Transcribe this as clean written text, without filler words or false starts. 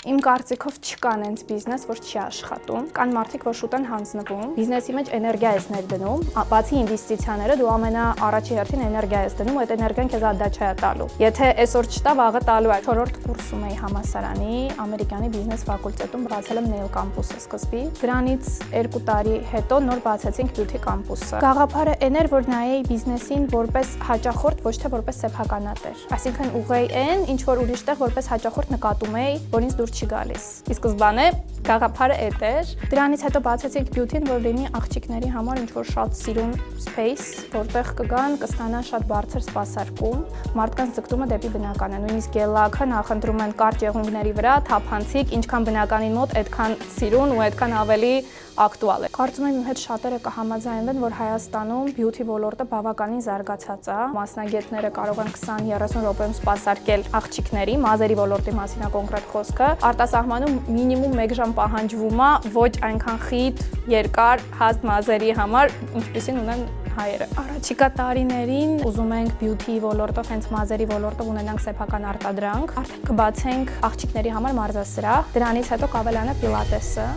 Իմ կարծիքով չկան այնց բիզնես, որ չի աշխատում, կան մարդիկ, որ շուտ են հանձնվում, բիզնեսի մեջ էներգիա ես ներդնում, բացի ինվեստիցիաները դու ամենաառաջի հերթին էներգիա ես դնում, այդ էներգիան քեզ ադաչա է տալու։ Եթե այսօր չտա, վաղը տալու է։ 4-րդ կուրսում էի համալսարանի ամերիկանի բիզնես ֆակուլտետում, բացել եմ Nail կամպուսը սկզբի։ Դրանից 2 տարի հետո նոր բացեցինք Beauty կամպուսը։ Գաղափարը այն էր, որ նայեի բիզնեսին որպես հաճախորդ, ոչ թե որպես սեփականատեր։ Այսինքն ուղղեի այն, ինչ որ ուրիշ տեղ որպես հաճախորդ նկատում էի, որ ինձ դուր չի գալիս։ Ի սկզբանե գաղափարը էդ էր։ Դրանից հետո բացեցինք Beauty-ն, որ լինի աղջիկների համար ինչ որ շատ սիրուն space, որտեղ կգան, կստանան շատ բարձր սպասարկում, մարդկանց ձգտումը դեպի բնական է։ Նույնիսկ գելակը նախընտրում են կարճ եղունգների վրա, թափանցիկ, ինչքան բնականին մոտ, այդքան սիրուն ու այդքան ավելի ակտուալ է։ Կարծում եմ իմ հետ շատերը կհամաձայնվեն, որ Հայաստանում beauty ոլորտը բավականին զարգացած է։ Մասնագետները կարող են 20-30 րոպեում սպասարկել աղջիկների, մազերի ոլորտի մասին է կոնկրետ խոսքը։ Արտասահմանում մինիմում 1 ժամ պահանջվում է, ոչ այնքան խիտ, երկար, հաստ մազերի համար, ինչպիսին ունեն հայերը։ Առաջիկա տարիներին ուզում ենք beauty ոլորտով, հենց մազերի ոլորտով ունենանք սեփական արտադրանք։ Արդեն կբացենք աղջիկների համար մարզասրահ, դրանից հետո կավելանա պիլատեսը։